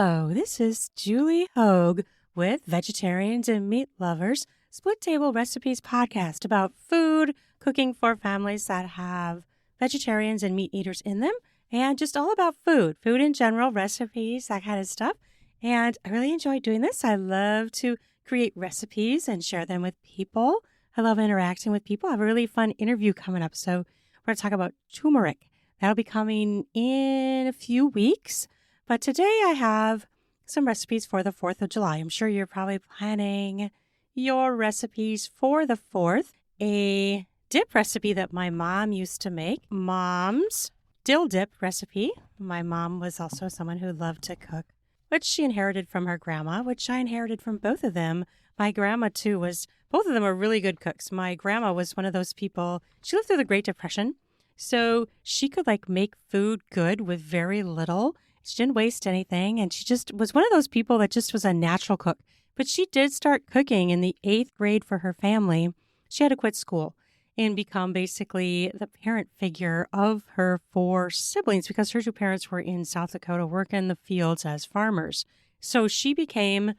Hello, this is Julie Hogue with Vegetarians and Meat Lovers Split Table Recipes podcast about food, cooking for families that have vegetarians and meat eaters in them, and just all about food in general, recipes, that kind of stuff. And I really enjoy doing this. I love to create recipes and share them with people. I love interacting with people. I have a really fun interview coming up. So we're going to talk about turmeric. That'll be coming in a few weeks. But today I have some recipes for the 4th of July. I'm sure you're probably planning your recipes for the 4th. A dip recipe that my mom used to make, Mom's Dill dip recipe. My mom was also someone who loved to cook, which she inherited from her grandma, which I inherited from both of them. My grandma, too, both of them are really good cooks. My grandma was one of those people, she lived through the Great Depression, so she could make food good with very little. She didn't waste anything, and she just was one of those people that just was a natural cook. But she did start cooking in the 8th grade for her family. She had to quit school and become basically the parent figure of her 4 siblings because her 2 parents were in South Dakota working in the fields as farmers. So she became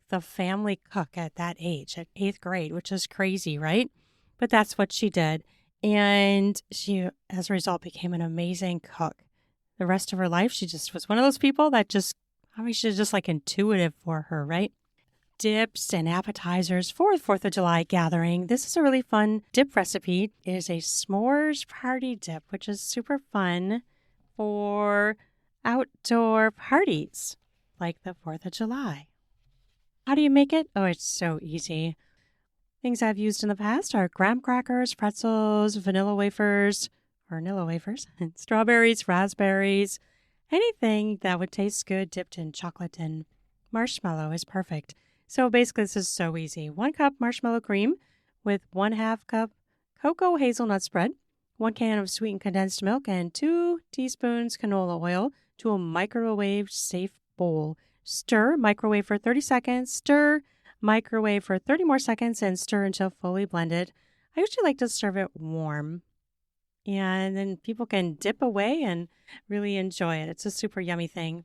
the family cook at that age, at 8th grade, which is crazy, right? But that's what she did. And she, as a result, became an amazing cook. The rest of her life, she just was one of those people that she's just intuitive for her, right? Dips and appetizers for the 4th of July gathering. This is a really fun dip recipe. It is a s'mores party dip, which is super fun for outdoor parties like the 4th of July. How do you make it? Oh, it's so easy. Things I've used in the past are graham crackers, pretzels, vanilla wafers, strawberries, raspberries, anything that would taste good dipped in chocolate and marshmallow is perfect. So basically this is so easy. 1 cup marshmallow cream with 1/2 cup cocoa hazelnut spread, 1 can of sweetened condensed milk, and 2 teaspoons canola oil to a microwave safe bowl. Stir, microwave for 30 seconds, stir, microwave for 30 more seconds, and stir until fully blended. I usually like to serve it warm. And then people can dip away and really enjoy it. It's a super yummy thing.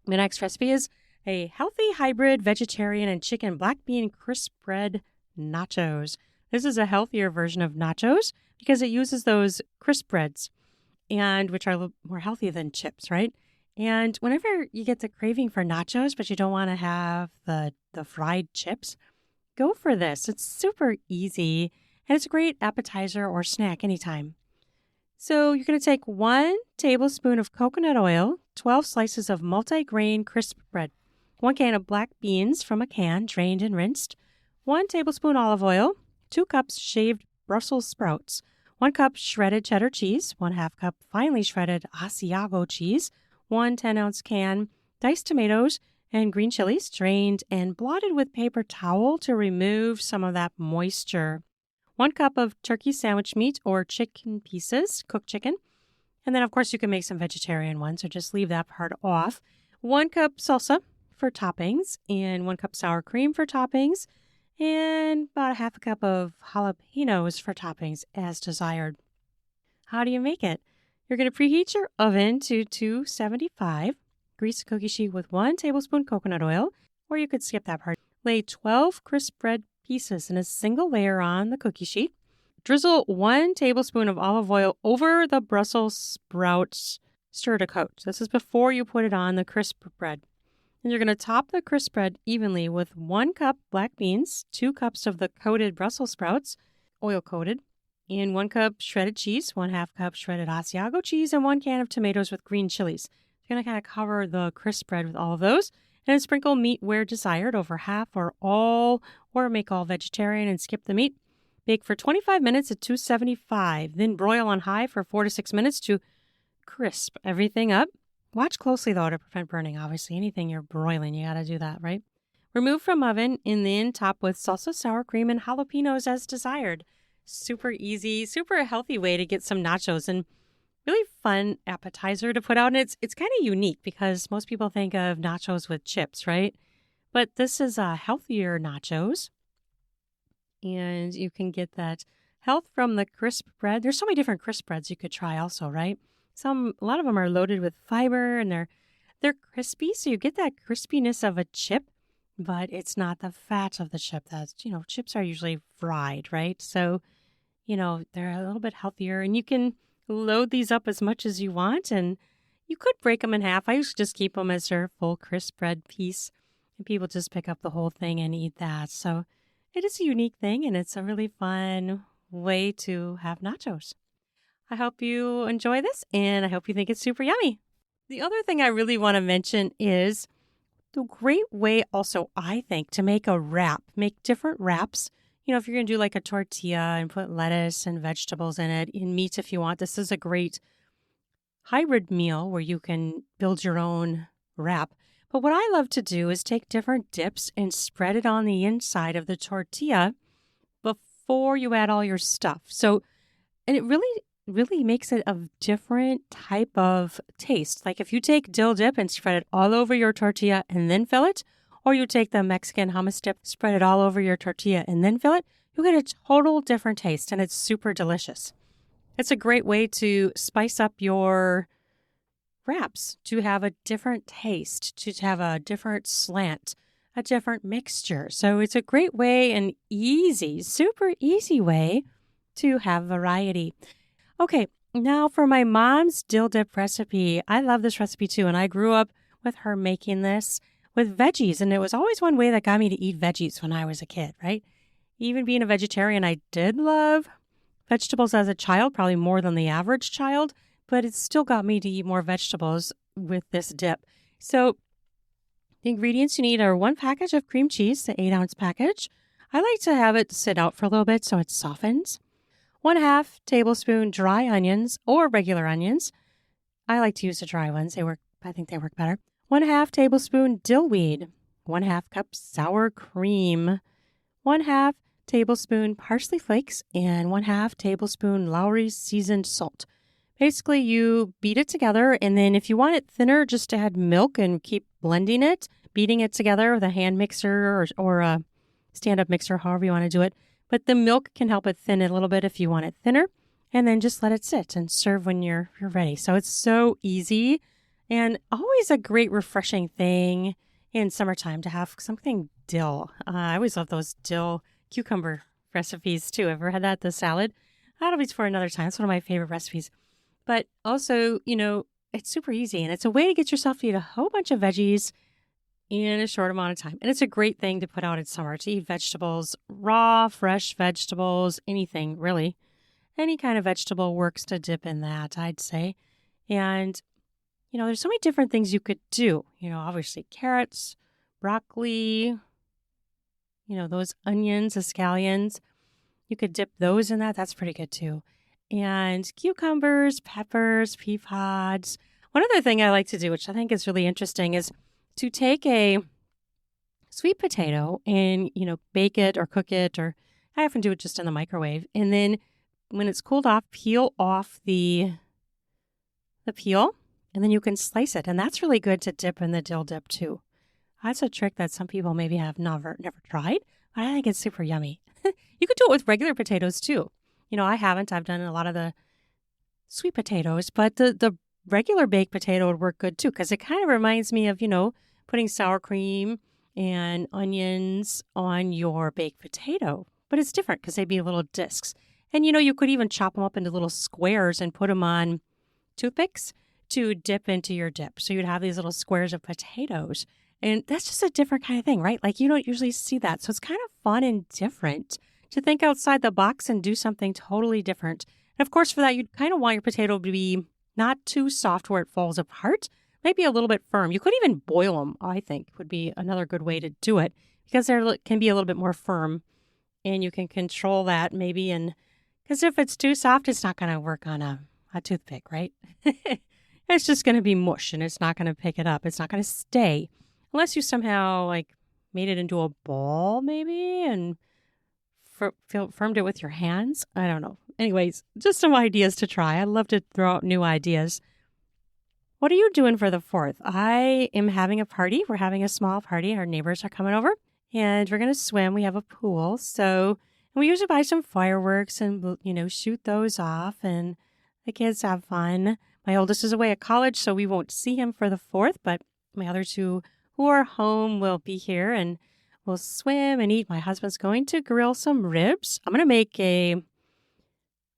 The next recipe is a healthy hybrid vegetarian and chicken black bean Crispbread nachos. This is a healthier version of nachos because it uses those crisp breads, and which are a little more healthy than chips, right? And whenever you get the craving for nachos, but you don't want to have the fried chips, go for this. It's super easy. And it's a great appetizer or snack anytime. So you're going to take 1 tablespoon of coconut oil, 12 slices of multi-grain crisp bread, 1 can of black beans from a can, drained and rinsed, 1 tablespoon olive oil, 2 cups shaved Brussels sprouts, 1 cup shredded cheddar cheese, 1/2 cup finely shredded Asiago cheese, 1 10-ounce can diced tomatoes, and green chilies, drained and blotted with paper towel to remove some of that moisture. 1 cup of turkey sandwich meat or chicken pieces, cooked chicken. And then, of course, you can make some vegetarian ones, or just leave that part off. 1 cup salsa for toppings, and 1 cup sour cream for toppings, and about 1/2 cup of jalapenos for toppings as desired. How do you make it? You're going to preheat your oven to 275. Grease a cookie sheet with 1 tablespoon coconut oil, or you could skip that part. Lay 12 crisp bread pieces in a single layer on the cookie sheet. Drizzle 1 tablespoon of olive oil over the Brussels sprouts. Stir to coat. This is before you put it on the crisp bread. And you're going to top the crisp bread evenly with 1 cup black beans, 2 cups of the coated Brussels sprouts, oil coated, and 1 cup shredded cheese, 1/2 cup shredded Asiago cheese, and 1 can of tomatoes with green chilies. You're going to kind of cover the crisp bread with all of those. And sprinkle meat where desired over half or all, or make all vegetarian and skip the meat. Bake for 25 minutes at 275. Then broil on high for 4 to 6 minutes to crisp everything up. Watch closely, though, to prevent burning. Obviously, anything you're broiling, you got to do that, right? Remove from oven and then top with salsa, sour cream, and jalapenos as desired. Super easy, super healthy way to get some nachos, and really fun appetizer to put out. And it's kind of unique because most people think of nachos with chips, right? But this is a healthier nachos. And you can get that health from the crisp bread. There's so many different crisp breads you could try also, right? A lot of them are loaded with fiber, and They're crispy, so you get that crispiness of a chip, but it's not the fat of the chip. That's, chips are usually fried, right? So, they're a little bit healthier, and you can load these up as much as you want, and you could break them in half. I usually just keep them as their full crisp bread piece, and people just pick up the whole thing and eat that. So it is a unique thing, and it's a really fun way to have nachos. I hope you enjoy this, and I hope you think it's super yummy. The other thing I really want to mention is the great way also, I think, to make a wrap, make different wraps. If you're going to do like a tortilla and put lettuce and vegetables in it, and meat if you want, this is a great hybrid meal where you can build your own wrap. But what I love to do is take different dips and spread it on the inside of the tortilla before you add all your stuff. And it really makes it a different type of taste. Like if you take dill dip and spread it all over your tortilla and then fill it, or you take the Mexican hummus dip, spread it all over your tortilla and then fill it, you get a total different taste, and it's super delicious. It's a great way to spice up your wraps, to have a different taste, to have a different slant, a different mixture. So it's a great way, an easy, super easy way to have variety. Okay, now for my mom's dill dip recipe. I love this recipe too, and I grew up with her making this with veggies, and it was always one way that got me to eat veggies when I was a kid, right? Even being a vegetarian, I did love vegetables as a child, probably more than the average child, but it still got me to eat more vegetables with this dip. So the ingredients you need are 1 package of cream cheese, the 8-ounce package. I like to have it sit out for a little bit so it softens. 1/2 tablespoon dry onions or regular onions. I like to use the dry ones. I think they work better. 1/2 tablespoon dill weed. 1/2 cup sour cream. 1/2 tablespoon parsley flakes, and 1/2 tablespoon Lowry's seasoned salt. Basically, you beat it together, and then if you want it thinner, just add milk and keep blending it, beating it together with a hand mixer or a stand-up mixer, however you want to do it. But the milk can help it thin it a little bit if you want it thinner, and then just let it sit and serve when you're ready. So it's so easy and always a great refreshing thing in summertime to have something dill. I always love those dill cucumber recipes too. Ever had that, the salad? That'll be for another time. It's one of my favorite recipes. But also, it's super easy, and it's a way to get yourself to eat a whole bunch of veggies in a short amount of time. And it's a great thing to put out in summer, to eat vegetables, raw, fresh vegetables, anything really. Any kind of vegetable works to dip in that, I'd say. And, there's so many different things you could do. Obviously carrots, broccoli, those onions, scallions. You could dip those in that. That's pretty good too. And cucumbers, peppers, pea pods. One other thing I like to do, which I think is really interesting, is to take a sweet potato and, bake it or cook it, or I often do it just in the microwave. And then when it's cooled off, peel off the peel, and then you can slice it. And that's really good to dip in the dill dip too. That's a trick that some people maybe have never tried, but I think it's super yummy. You could do it with regular potatoes too. I haven't. I've done a lot of the sweet potatoes, but the regular baked potato would work good too, because it kind of reminds me of, putting sour cream and onions on your baked potato. But it's different because they'd be little discs. And, you could even chop them up into little squares and put them on toothpicks to dip into your dip. So you'd have these little squares of potatoes. And that's just a different kind of thing, right? Like you don't usually see that. So it's kind of fun and different to think outside the box and do something totally different. And of course, for that, you'd kind of want your potato to be not too soft where it falls apart, maybe a little bit firm. You could even boil them, I think, would be another good way to do it, because they can be a little bit more firm, and you can control that maybe. And because if it's too soft, it's not going to work on a toothpick, right? It's just going to be mush, and it's not going to pick it up. It's not going to stay unless you somehow made it into a ball maybe and firmed it with your hands. I don't know. Anyways, just some ideas to try. I love to throw out new ideas. What are you doing for the 4th? I am having a party. We're having a small party. Our neighbors are coming over, and we're going to swim. We have a pool. So we usually buy some fireworks and, shoot those off, and the kids have fun. My oldest is away at college, so we won't see him for the 4th, but My other two who are home will be here and we'll swim and eat. My husband's going to grill some ribs. I'm going to make a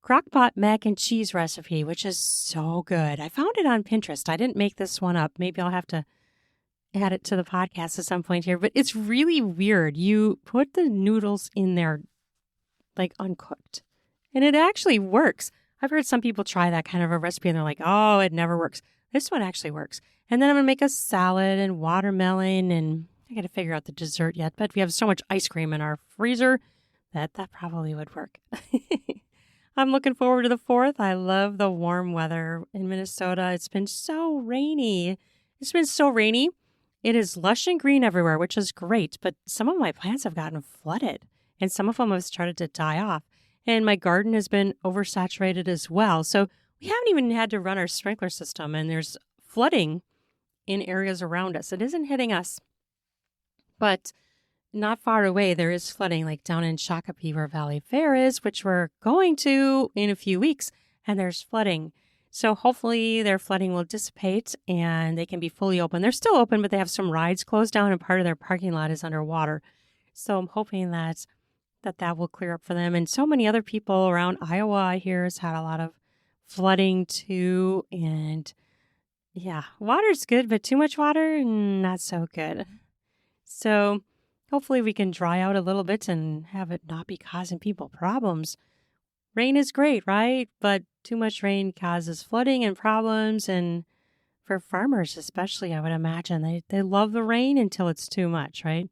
crock-pot mac and cheese recipe, which is so good. I found it on Pinterest. I didn't make this one up. Maybe I'll have to add it to the podcast at some point here, but it's really weird. You put the noodles in there like uncooked, and it actually works. I've heard some people try that kind of a recipe and they're like, oh, it never works. This one actually works. And then I'm going to make a salad and watermelon, and I got to figure out the dessert yet, but we have so much ice cream in our freezer that probably would work. I'm looking forward to the 4th. I love the warm weather in Minnesota. It's been so rainy. It is lush and green everywhere, which is great, but some of my plants have gotten flooded and some of them have started to die off. And my garden has been oversaturated as well. So we haven't even had to run our sprinkler system, and there's flooding in areas around us. It isn't hitting us, but not far away, there is flooding, like down in Shakopee where Valley Fair is, which we're going to in a few weeks, and there's flooding. So hopefully their flooding will dissipate and they can be fully open. They're still open, but they have some rides closed down and part of their parking lot is underwater. So I'm hoping that will clear up for them. And so many other people around Iowa, I hear, has had a lot of flooding too. And yeah, water's good, but too much water, not so good. So hopefully we can dry out a little bit and have it not be causing people problems. Rain is great, right? But too much rain causes flooding and problems. And for farmers especially, I would imagine, they love the rain until it's too much, right?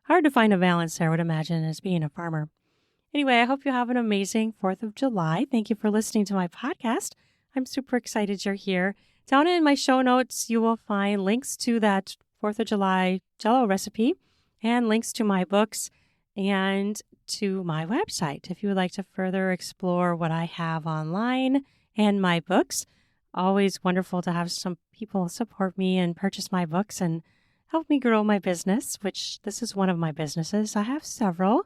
Hard to find a balance there, I would imagine, as being a farmer. Anyway, I hope you have an amazing 4th of July. Thank you for listening to my podcast. I'm super excited you're here. Down in my show notes, you will find links to that 4th of July Jell-O recipe and links to my books and to my website if you would like to further explore what I have online and my books. Always wonderful to have some people support me and purchase my books and help me grow my business, which this is one of my businesses. I have several,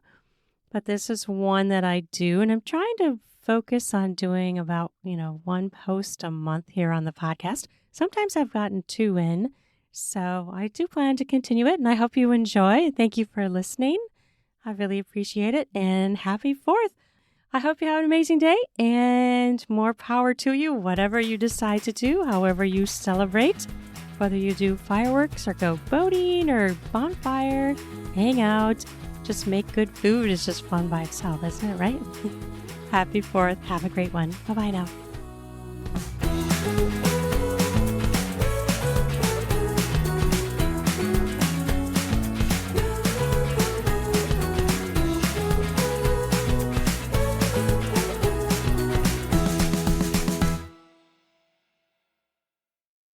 but this is one that I do, and I'm trying to focus on doing about, one post a month here on the podcast. Sometimes I've gotten 2 in, so I do plan to continue it, and I hope you enjoy. Thank you for listening. I really appreciate it, and happy 4th. I hope you have an amazing day, and more power to you, whatever you decide to do, however you celebrate. Whether you do fireworks or go boating or bonfire, hang out, just make good food is just fun by itself, isn't it, right? Happy 4th. Have a great one. Bye-bye now.